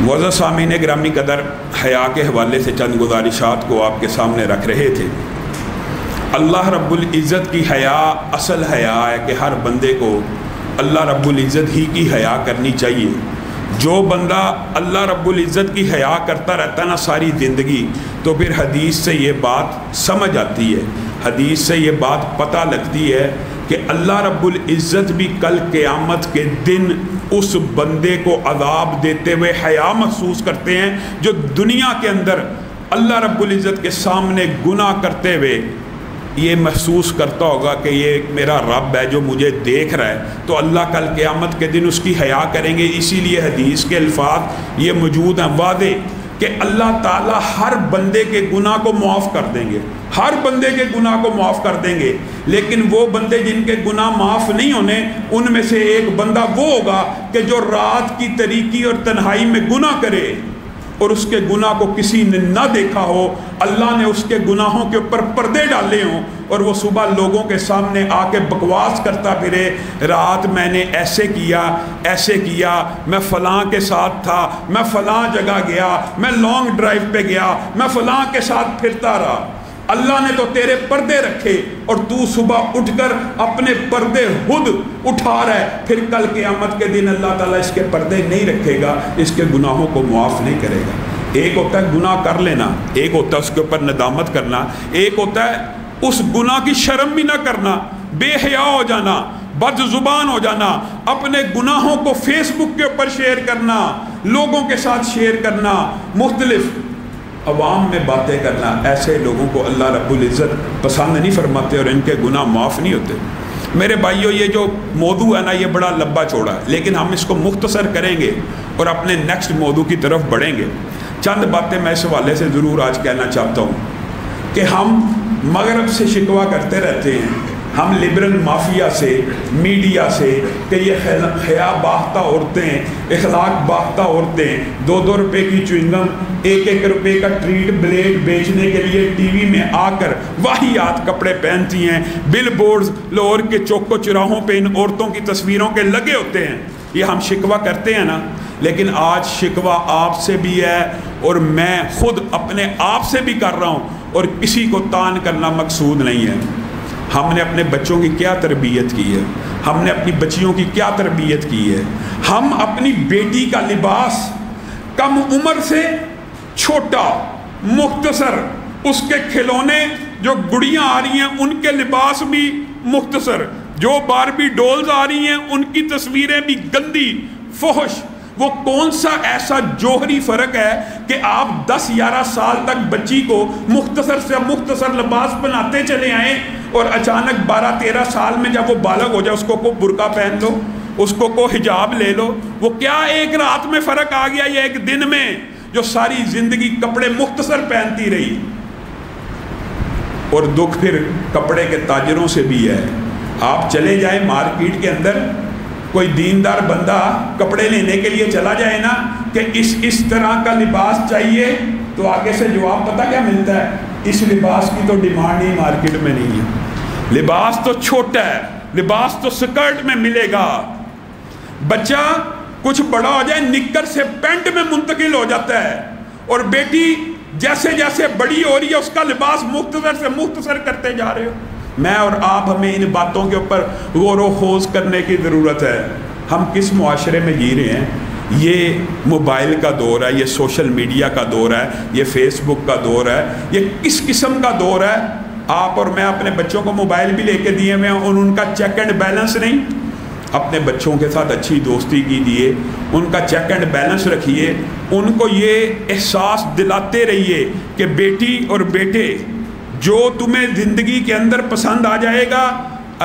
معزز سامعین گرامی قدر، حیا کے حوالے سے چند گزارشات کو آپ کے سامنے رکھ رہے تھے۔ اللہ رب العزت کی حیا اصل حیا ہے کہ ہر بندے کو اللہ رب العزت ہی کی حیا کرنی چاہیے۔ جو بندہ اللہ رب العزت کی حیا کرتا رہتا نا ساری زندگی، تو پھر حدیث سے یہ بات سمجھ آتی ہے، حدیث سے یہ بات پتہ لگتی ہے کہ اللہ رب العزت بھی کل قیامت کے دن اس بندے کو عذاب دیتے ہوئے حیا محسوس کرتے ہیں جو دنیا کے اندر اللہ رب العزت کے سامنے گناہ کرتے ہوئے یہ محسوس کرتا ہوگا کہ یہ میرا رب ہے جو مجھے دیکھ رہا ہے، تو اللہ کل قیامت کے دن اس کی حیا کریں گے۔ اسی لیے حدیث کے الفاظ یہ موجود ہیں واضح کہ اللہ تعالیٰ ہر بندے کے گناہ کو معاف کر دیں گے، ہر بندے کے گناہ کو معاف کر دیں گے، لیکن وہ بندے جن کے گناہ معاف نہیں ہونے، ان میں سے ایک بندہ وہ ہوگا کہ جو رات کی تاریکی اور تنہائی میں گناہ کرے اور اس کے گناہ کو کسی نے نہ دیکھا ہو، اللہ نے اس کے گناہوں کے اوپر پردے ڈالے ہوں، اور وہ صبح لوگوں کے سامنے آ کے بکواس کرتا پھرے، رات میں نے ایسے کیا، میں فلاں کے ساتھ تھا، میں فلاں جگہ گیا، میں لانگ ڈرائیو پہ گیا، میں فلاں کے ساتھ پھرتا رہا۔ اللہ نے تو تیرے پردے رکھے اور تو صبح اٹھ کر اپنے پردے خود اٹھا رہا ہے، پھر کل قیامت کے دن اللہ تعالیٰ اس کے پردے نہیں رکھے گا، اس کے گناہوں کو معاف نہیں کرے گا۔ ایک ہوتا ہے گناہ کر لینا، ایک ہوتا ہے اس کے اوپر ندامت کرنا، ایک ہوتا ہے اس گناہ کی شرم بھی نہ کرنا، بے حیا ہو جانا، بد زبان ہو جانا، اپنے گناہوں کو فیس بک کے اوپر شیئر کرنا، لوگوں کے ساتھ شیئر کرنا، مختلف عوام میں باتیں کرنا۔ ایسے لوگوں کو اللہ رب العزت پسند نہیں فرماتے اور ان کے گناہ معاف نہیں ہوتے۔ میرے بھائیو، یہ جو موضوع ہے نا یہ بڑا لمبا چوڑا ہے، لیکن ہم اس کو مختصر کریں گے اور اپنے نیکسٹ موضوع کی طرف بڑھیں گے۔ چند باتیں میں اس حوالے سے ضرور آج کہنا چاہتا ہوں کہ ہم مغرب سے شکوہ کرتے رہتے ہیں، ہم لبرل مافیا سے، میڈیا سے، کہ یہ حیا باختہ عورتیں، اخلاق باختہ عورتیں 2-2 روپے کی چوئنگم، 1-1 روپے کا ٹریٹ بلیڈ بیچنے کے لیے ٹی وی میں آ کر واہیات کپڑے پہنتی ہیں، بل بورڈز لاہور کے چوکو چراہوں پہ ان عورتوں کی تصویروں کے لگے ہوتے ہیں۔ یہ ہم شکوہ کرتے ہیں نا، لیکن آج شکوہ آپ سے بھی ہے اور میں خود اپنے آپ سے بھی کر رہا ہوں، اور کسی کو تان کرنا مقصود نہیں ہے۔ ہم نے اپنے بچوں کی کیا تربیت کی ہے، ہم نے اپنی بچیوں کی کیا تربیت کی ہے۔ ہم اپنی بیٹی کا لباس کم عمر سے چھوٹا، مختصر، اس کے کھلونے جو گڑیاں آ رہی ہیں ان کے لباس بھی مختصر، جو باربی ڈولز آ رہی ہیں ان کی تصویریں بھی گندی، فحش۔ وہ کون سا ایسا جوہری فرق ہے کہ آپ 10-11 سال تک بچی کو مختصر سے مختصر لباس بناتے چلے آئیں اور اچانک 12-13 سال میں جب وہ بالغ ہو جائے اس کو برقع پہن لو، اس کو حجاب لے لو۔ وہ کیا ایک رات میں فرق آ گیا یا ایک دن میں، جو ساری زندگی کپڑے مختصر پہنتی رہی؟ اور دکھ پھر کپڑے کے تاجروں سے بھی ہے۔ آپ چلے جائیں مارکیٹ کے اندر، کوئی دیندار بندہ کپڑے لینے کے لیے چلا جائے نا کہ اس طرح کا لباس چاہیے، تو آگے سے جواب پتہ کیا ملتا ہے؟ اس لباس کی تو ڈیمانڈ ہی مارکیٹ میں نہیں ہے، لباس تو چھوٹا ہے، لباس تو سکرٹ میں ملے گا۔ بچہ کچھ بڑا ہو جائے نکر سے پینٹ میں منتقل ہو جاتا ہے، اور بیٹی جیسے جیسے بڑی ہو رہی ہے اس کا لباس مختصر سے مختصر کرتے جا رہے ہو۔ میں اور آپ ہمیں ان باتوں کے اوپر غور و خوض کرنے کی ضرورت ہے۔ ہم کس معاشرے میں جی رہے ہیں؟ یہ موبائل کا دور ہے، یہ سوشل میڈیا کا دور ہے، یہ فیس بک کا دور ہے، یہ کس قسم کا دور ہے؟ آپ اور میں اپنے بچوں کو موبائل بھی لے کے دیے ہوئے ہیں اور ان کا چیک اینڈ بیلنس نہیں۔ اپنے بچوں کے ساتھ اچھی دوستی کیجیے، ان کا چیک اینڈ بیلنس رکھیے، ان کو یہ احساس دلاتے رہیے کہ بیٹی اور بیٹے، جو تمہیں زندگی کے اندر پسند آ جائے گا،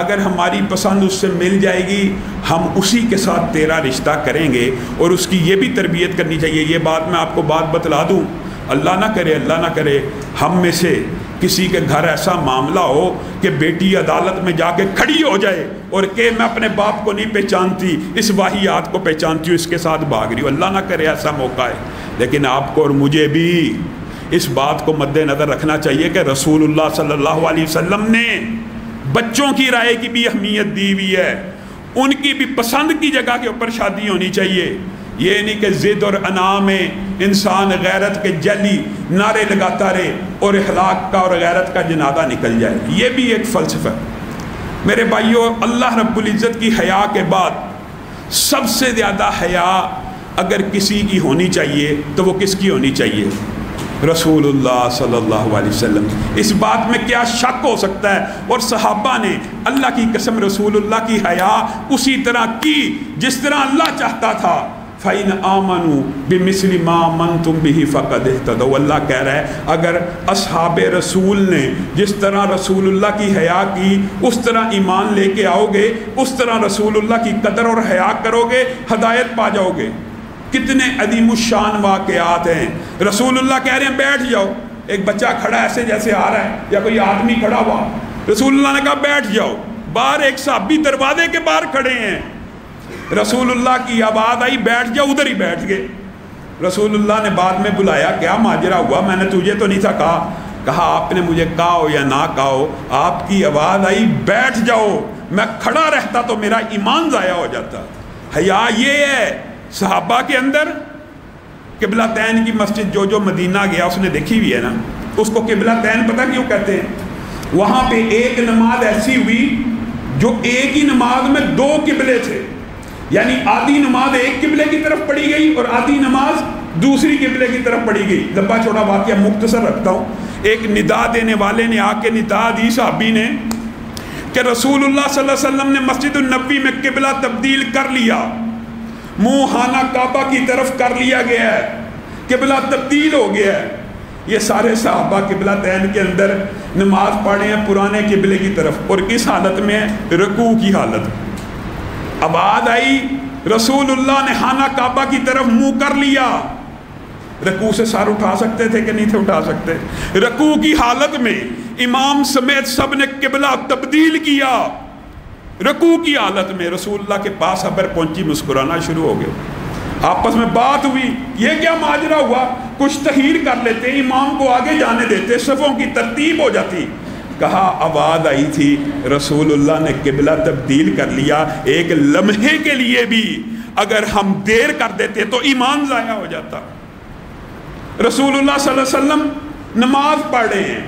اگر ہماری پسند اس سے مل جائے گی ہم اسی کے ساتھ تیرا رشتہ کریں گے، اور اس کی یہ بھی تربیت کرنی چاہیے۔ یہ بات میں آپ کو بات بتلا دوں، اللہ نہ کرے ہم میں سے کسی کے گھر ایسا معاملہ ہو کہ بیٹی عدالت میں جا کے کھڑی ہو جائے اور کہ میں اپنے باپ کو نہیں پہچانتی، اس واہیات کو پہچانتی ہوں، اس کے ساتھ بھاگ رہی ہوں۔ اللہ نہ کرے ایسا موقع ہے، لیکن آپ کو اور مجھے بھی اس بات کو مد نظر رکھنا چاہیے کہ رسول اللہ صلی اللہ علیہ وسلم نے بچوں کی رائے کی بھی اہمیت دی ہوئی ہے، ان کی بھی پسند کی جگہ کے اوپر شادی ہونی چاہیے۔ یہ نہیں کہ ضد اور انا میں انسان غیرت کے جلی نعرے لگاتا رہے اور اخلاق کا اور غیرت کا جنازہ نکل جائے، یہ بھی ایک فلسفہ ہے۔ میرے بھائیو، اللہ رب العزت کی حیا کے بعد سب سے زیادہ حیا اگر کسی کی ہونی چاہیے تو وہ کس کی ہونی چاہیے؟ رسول اللہ صلی اللہ علیہ وسلم۔ اس بات میں کیا شک ہو سکتا ہے؟ اور صحابہ نے اللہ کی قسم رسول اللہ کی حیا اسی طرح کی جس طرح اللہ چاہتا تھا۔ فَإِنْ آمَنُوا بِمِثْلِ مَا آمَنْتُمْ بِهِ فَقَدِ اهْتَدَوْا۔ اللہ کہہ رہا ہے اگر اصحاب رسول نے جس طرح رسول اللہ کی حیا کی اس طرح ایمان لے کے آؤ گے، اس طرح رسول اللہ کی قدر اور حیا کرو گے، ہدایت پا جاؤ گے۔ کتنے عظیم الشان واقعات ہیں۔ رسول اللہ کہہ رہے ہیں بیٹھ جاؤ، ایک بچہ کھڑا ایسے جیسے آ رہا ہے یا کوئی آدمی کھڑا ہوا، رسول اللہ نے کہا بیٹھ جاؤ۔ باہر ایک صحابی دروازے کے باہر کھڑے ہیں، رسول اللہ کی آواز آئی بیٹھ جاؤ، ادھر ہی بیٹھ گئے۔ رسول اللہ نے بعد میں بلایا، کیا ماجرا ہوا؟ میں نے تجھے تو نہیں تھا کہا آپ نے مجھے کہا ہو یا نہ کہا ہو، آپ کی آواز آئی بیٹھ جاؤ، میں کھڑا رہتا تو میرا ایمان ضائع ہو جاتا۔ حیا یہ ہے صحابہ کے اندر۔ قبلہ تین کی مسجد جو مدینہ گیا اس نے دیکھی ہوئی ہے نا، اس کو قبلہ تین پتہ کیوں کہتے ہیں؟ وہاں پہ ایک نماز ایسی ہوئی جو ایک ہی نماز میں دو قبلے تھے، یعنی آدھی نماز ایک قبلے کی طرف پڑھی گئی اور آدھی نماز دوسری قبلے کی طرف پڑھی گئی۔ لمبا چوڑا واقعہ مختصر رکھتا ہوں۔ ایک ندا دینے والے نے آ کے ندا دی صحابی نے کہ رسول اللہ صلی اللہ علیہ وسلم نے مسجد النبوی میں قبلہ تبدیل کر لیا، منہ خانہ کعبہ کی طرف کر لیا گیا ہے، قبلہ تبدیل ہو گیا ہے۔ یہ سارے صحابہ قبلہ تین کے اندر نماز پڑھے ہیں پرانے قبلے کی طرف، اور کس حالت میں؟ رکوع کی حالت۔ آواز آئی رسول اللہ نے خانہ کعبہ کی طرف منہ کر لیا۔ رکوع سے سر اٹھا سکتے تھے کہ نہیں تھے اٹھا سکتے؟ رکوع کی حالت میں امام سمیت سب نے قبلہ تبدیل کیا۔ رکوع کی حالت میں رسول اللہ کے پاس خبر پہنچی، مسکرانا شروع ہو گئے، آپس میں بات ہوئی، یہ کیا ماجرا ہوا؟ کچھ تخیر کر لیتے، امام کو آگے جانے دیتے، صفوں کی ترتیب ہو جاتی۔ کہا آواز آئی تھی رسول اللہ نے قبلہ تبدیل کر لیا، ایک لمحے کے لیے بھی اگر ہم دیر کر دیتے تو ایمان ضائع ہو جاتا۔ رسول اللہ صلی اللہ علیہ وسلم نماز پڑھ رہے ہیں،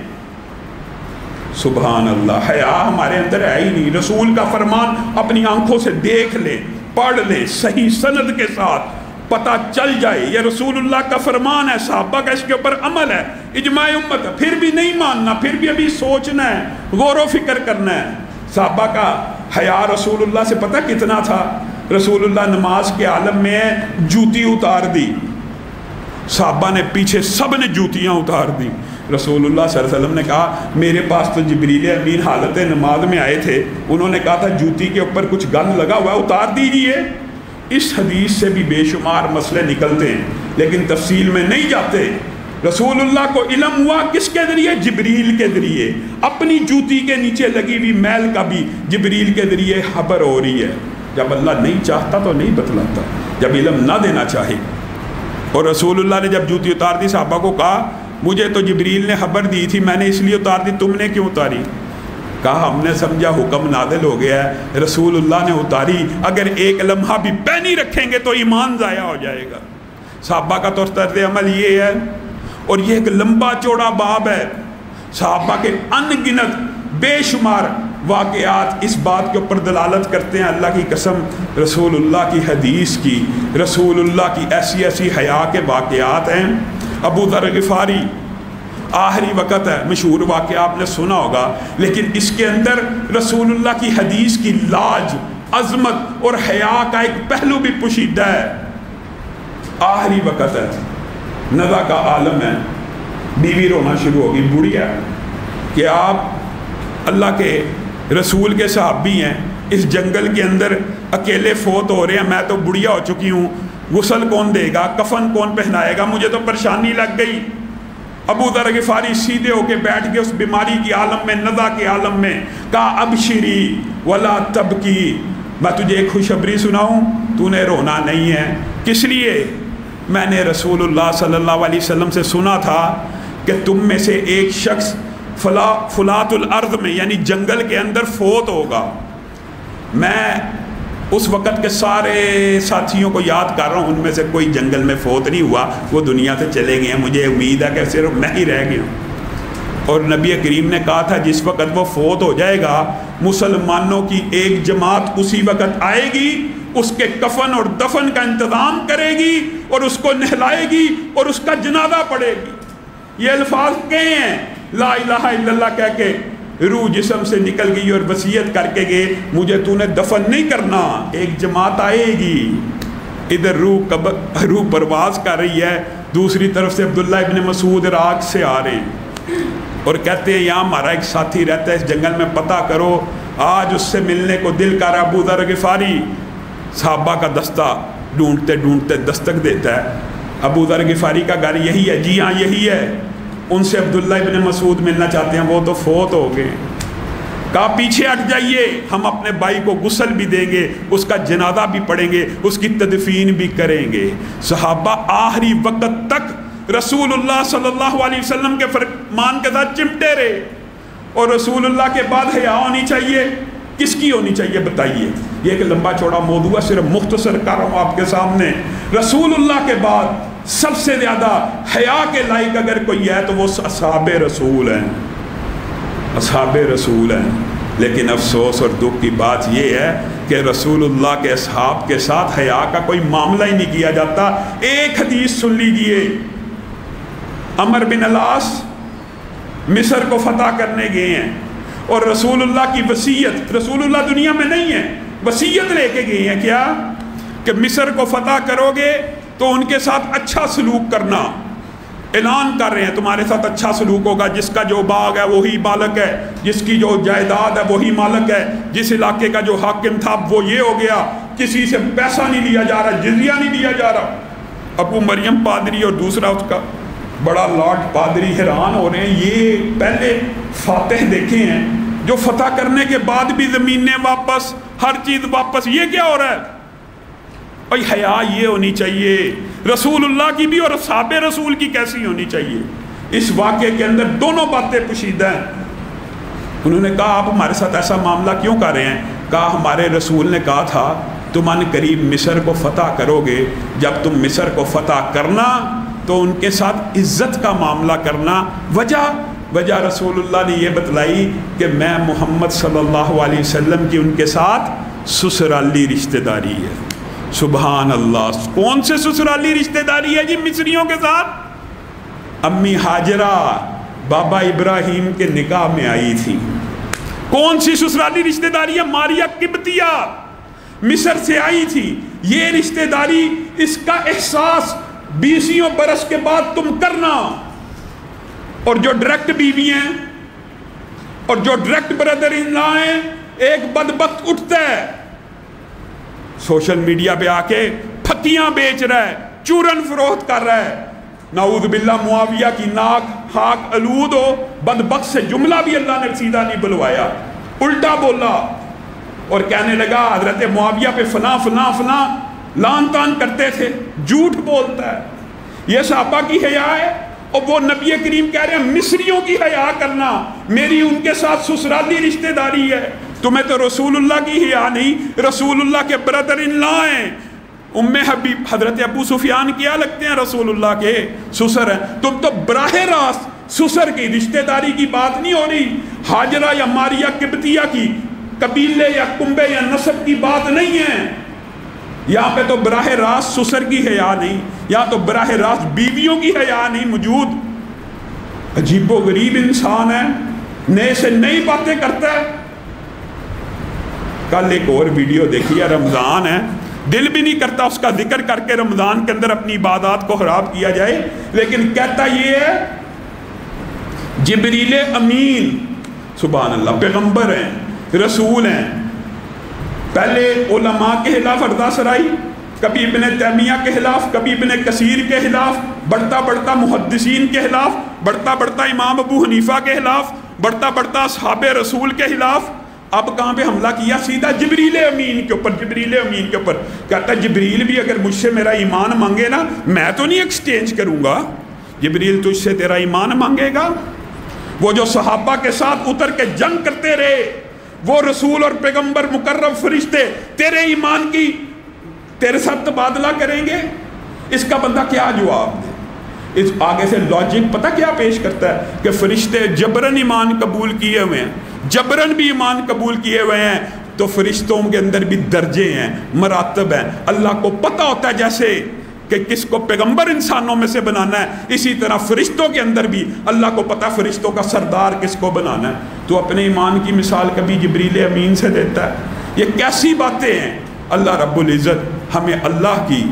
سبحان اللہ، حیا ہمارے اندر ہے ہی نہیں۔ رسول کا فرمان اپنی آنکھوں سے دیکھ لے، پڑھ لے، صحیح سند کے ساتھ پتہ چل جائے یہ رسول اللہ کا فرمان ہے، صحابہ کا اس کے اوپر عمل ہے، اجماع امت ہے، پھر بھی نہیں ماننا، پھر بھی ابھی سوچنا ہے، غور و فکر کرنا ہے۔ صحابہ کا حیا رسول اللہ سے پتہ کتنا تھا؟ رسول اللہ نماز کے عالم میں جوتی اتار دی، صحابہ نے پیچھے سب نے جوتیاں اتار دی۔ رسول اللہ صلی اللہ علیہ وسلم نے کہا میرے پاس تو جبریل امین حالت نماز میں آئے تھے، انہوں نے کہا تھا جوتی کے اوپر کچھ گند لگا ہوا ہے اتار دیجئے۔ اس حدیث سے بھی بے شمار مسئلے نکلتے ہیں لیکن تفصیل میں نہیں جاتے۔ رسول اللہ کو علم ہوا کس کے ذریعے؟ جبریل کے ذریعے۔ اپنی جوتی کے نیچے لگی ہوئی میل کا بھی جبریل کے ذریعے خبر ہو رہی ہے۔ جب اللہ نہیں چاہتا تو نہیں بتلاتا، جب علم نہ دینا چاہے۔ اور رسول اللہ نے جب جوتی اتار دی صحابہ کو کہا مجھے تو جبریل نے خبر دی تھی، میں نے اس لیے اتار دی، تم نے کیوں اتاری؟ کہا ہم نے سمجھا حکم نازل ہو گیا ہے، رسول اللہ نے اتاری، اگر ایک لمحہ بھی پہنی رکھیں گے تو ایمان ضائع ہو جائے گا۔ صحابہ کا تو طرز عمل یہ ہے، اور یہ ایک لمبا چوڑا باب ہے۔ صحابہ کے ان گنت بے شمار واقعات اس بات کے اوپر دلالت کرتے ہیں، اللہ کی قسم رسول اللہ کی حدیث کی، رسول اللہ کی ایسی ایسی حیا کے واقعات ہیں۔ ابو ذر غفاری آخری وقت ہے، مشہور واقعہ آپ نے سنا ہوگا، لیکن اس کے اندر رسول اللہ کی حدیث کی لاج، عظمت اور حیا کا ایک پہلو بھی پوشیدہ ہے۔ آخری وقت ہے، نزا کا عالم ہے، بیوی رونا شروع ہوگی، بڑھیا کہ آپ اللہ کے رسول کے صحابی ہیں، اس جنگل کے اندر اکیلے فوت ہو رہے ہیں، میں تو بڑھیا ہو چکی ہوں، غسل کون دے گا، کفن کون پہنائے گا، مجھے تو پریشانی لگ گئی۔ ابو ذر غفاری سیدھے ہو کے بیٹھ گئے اس بیماری کی عالم میں، نزا کے عالم میں، کہا ابشری ولا تبکی، میں تجھے ایک خوشخبری سناؤں، تو نے رونا نہیں ہے۔ کس لیے؟ میں نے رسول اللہ صلی اللہ علیہ وسلم سے سنا تھا کہ تم میں سے ایک شخص فلات الارض میں یعنی جنگل کے اندر فوت ہوگا، میں اس وقت کے سارے ساتھیوں کو یاد کر رہا ہوں، ان میں سے کوئی جنگل میں فوت نہیں ہوا، وہ دنیا سے چلے گئے ہیں، مجھے امید ہے کہ صرف میں ہی رہ گیا ہوں۔ اور نبی کریم نے کہا تھا جس وقت وہ فوت ہو جائے گا مسلمانوں کی ایک جماعت اسی وقت آئے گی، اس کے کفن اور دفن کا انتظام کرے گی اور اس کو نہلائے گی اور اس کا جنازہ پڑھے گی۔ یہ الفاظ کہے ہیں لا الہ الا اللہ کہہ کے روح جسم سے نکل گئی اور وصیت کر کے گئے مجھے تو نے دفن نہیں کرنا، ایک جماعت آئے گی۔ ادھر روح پرواز کر رہی ہے، دوسری طرف سے عبداللہ ابن مسعود عراق سے آ رہے ہیں اور کہتے ہیں یہاں ہمارا ایک ساتھی رہتا ہے اس جنگل میں، پتہ کرو آج اس سے ملنے کو دل کر رہا۔ ابو ذر غفاری صحابہ کا دستہ ڈھونڈتے ڈھونڈتے دستک دیتا ہے، ابو ذر غفاری کا گھر یہی ہے، جی ہاں یہی ہے۔ ان سے عبداللہ ابن مسعود ملنا چاہتے ہیں، وہ تو فوت ہو گئے۔ کہا پیچھے ہٹ جائیے، ہم اپنے بھائی کو غسل بھی دیں گے، اس کا جنازہ بھی پڑھیں گے، اس کی تدفین بھی کریں گے۔ صحابہ آخری وقت تک رسول اللہ صلی اللہ علیہ وسلم کے فرمان کے ساتھ چمٹے رہے۔ اور رسول اللہ کے بعد حیا ہونی چاہیے، کس کی ہونی چاہیے بتائیے؟ یہ ایک لمبا چوڑا موضوع ہے، صرف مختصر کر رہا ہوں آپ کے سامنے۔ رسول اللہ کے بعد سب سے زیادہ حیا کے لائق اگر کوئی ہے تو وہ اصحاب رسول ہیں، اصحاب رسول ہیں۔ لیکن افسوس اور دکھ کی بات یہ ہے کہ رسول اللہ کے اصحاب کے ساتھ حیا کا کوئی معاملہ ہی نہیں کیا جاتا۔ ایک حدیث سن لیجئے، عمر بن العاص مصر کو فتح کرنے گئے ہیں اور رسول اللہ کی وصیت، رسول اللہ دنیا میں نہیں ہے، وصیت لے کے گئے ہیں کیا کہ مصر کو فتح کرو گے تو ان کے ساتھ اچھا سلوک کرنا، اعلان کر رہے ہیں تمہارے ساتھ اچھا سلوک ہوگا، جس کا جو باغ ہے وہی مالک ہے، جس کی جو جائیداد ہے وہی مالک ہے، جس علاقے کا جو حاکم تھا وہ یہ ہو گیا، کسی سے پیسہ نہیں لیا جا رہا، جزیہ نہیں لیا جا رہا۔ ابو مریم پادری اور دوسرا اس کا بڑا لارڈ پادری حیران ہو رہے ہیں، یہ پہلے فاتح دیکھے ہیں جو فتح کرنے کے بعد بھی زمینیں واپس، ہر چیز واپس، یہ کیا ہو رہا ہے؟ بھائی حیا یہ ہونی چاہیے، رسول اللہ کی بھی اور اصحاب رسول کی کیسی ہونی چاہیے۔ اس واقعے کے اندر دونوں باتیں پوشیدہ ہیں۔ انہوں نے کہا آپ ہمارے ساتھ ایسا معاملہ کیوں کر رہے ہیں؟ کہا ہمارے رسول نے کہا تھا تم ان قریب مصر کو فتح کرو گے، جب تم مصر کو فتح کرنا تو ان کے ساتھ عزت کا معاملہ کرنا۔ وجہ رسول اللہ نے یہ بتلائی کہ میں محمد صلی اللہ علیہ وسلم کی ان کے ساتھ سسرالی رشتہ داری ہے۔ سبحان اللہ، کون سے سسرالی رشتہ داری ہے جی مصریوں کے ساتھ؟ امی ہاجرہ بابا ابراہیم کے نکاح میں آئی تھی۔ کون سی سسرالی رشتہ داری ہے؟ ماریہ قبطیہ مصر سے آئی تھی۔ یہ رشتہ داری، اس کا احساس 20 برس کے بعد تم کرنا۔ اور جو ڈائریکٹ بیوی ہیں اور جو ڈائریکٹ بردر ان لا ہیں، ایک بدبخت اٹھتا ہے سوشل میڈیا پہ آ کے پھکیاں بیچ رہا ہے، چورن فروخت کر رہا ہے، نعوذ باللہ معاویہ کی ناک ہاک آلود ہو۔ بدبخت سے جملہ بھی اللہ نے سیدھا نہیں بلوایا، الٹا بولا اور کہنے لگا حضرت معاویہ پہ فلاں فلاں فلاں لان تان کرتے تھے، جھوٹ بولتا ہے۔ یہ صحابہ کی حیا ہے، اور وہ نبی کریم کہہ رہے ہیں مصریوں کی حیا کرنا، میری ان کے ساتھ سسرالی رشتہ داری ہے۔ تمہیں تو رسول اللہ کی حیا نہیں، رسول اللہ کے برادر ان لا ہیں۔ ام حبیب حضرت ابو سفیان کیا لگتے ہیں رسول اللہ کے سسر ہیں، تم تو براہ راست سسر کی رشتہ داری کی بات نہیں ہو رہی، ہاجرہ یا ماریہ قبطیہ کی قبیلے یا کنبے یا نسب کی بات نہیں ہے۔ یہاں پہ تو براہ راست سسر کی حیا نہیں، یہاں تو براہ راست بیویوں کی حیا نہیں موجود۔ عجیب و غریب انسان ہے، نئے سے نئی باتیں کرتا ہے۔ کل ایک اور ویڈیو دیکھی ہے، رمضان ہے، دل بھی نہیں کرتا اس کا ذکر کر کے رمضان کے اندر اپنی عبادات کو خراب کیا جائے، لیکن کہتا یہ ہے جبریل امین، سبحان اللہ، پیغمبر ہیں، رسول ہیں۔ پہلے علماء کے خلاف اردہ سرائی، کبھی ابن تیمیہ کے خلاف، کبھی ابن کثیر کے خلاف، بڑھتا بڑھتا محدثین کے خلاف، بڑھتا بڑھتا امام ابو حنیفہ کے خلاف، بڑھتا بڑھتا اصحاب رسول کے خلاف۔ اب کہاں پہ حملہ کیا؟ سیدھا جبریل امین کے اوپر، جبریل امین کے اوپر۔ کہتا جبریل بھی اگر مجھ سے میرا ایمان مانگے نا، میں تو نہیں ایکسچینج کروں گا، جبریل تجھ سے تیرا ایمان مانگے گا۔ وہ جو صحابہ کے ساتھ اتر کے جنگ کرتے رہے، وہ رسول اور پیغمبر مقرب فرشتے تیرے ایمان کی تیرے ساتھ تبادلہ کریں گے؟ اس کا بندہ کیا جواب دے؟ اس آگے سے لاجک پتہ کیا پیش کرتا ہے کہ فرشتے جبرن ایمان قبول کیے ہوئے ہیں، جبرن بھی ایمان قبول کیے ہوئے ہیں، تو فرشتوں کے اندر بھی درجے ہیں، مراتب ہیں۔ اللہ کو پتہ ہوتا ہے جیسے کہ کس کو پیغمبر انسانوں میں سے بنانا ہے، اسی طرح فرشتوں کے اندر بھی اللہ کو پتہ فرشتوں کا سردار کس کو بنانا ہے۔ تو اپنے ایمان کی مثال کبھی جبریل امین سے دیتا ہے؟ یہ کیسی باتیں ہیں؟ اللہ رب العزت ہمیں اللہ کی،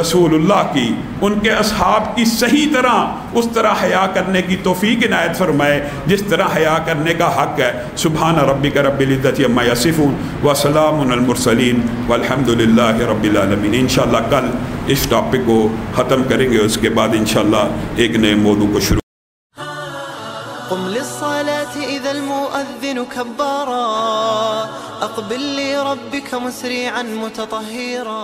رسول اللہ کی، ان کے اصحاب کی صحیح طرح اس طرح حیا کرنے کی توفیق عنایت فرمائے جس طرح حیا کرنے کا حق ہے۔ سبحان ربک رب العزت عما یصفون وسلام علی المرسلین والحمد للہ رب العالمین۔ انشاءاللہ کل اس ٹاپک کو ختم کریں گے، اس کے بعد انشاءاللہ ایک نئے موضوع کو شروع۔ قم للصلاة إذا المؤذن كبارا أقبل لربك مسرعا متطهرا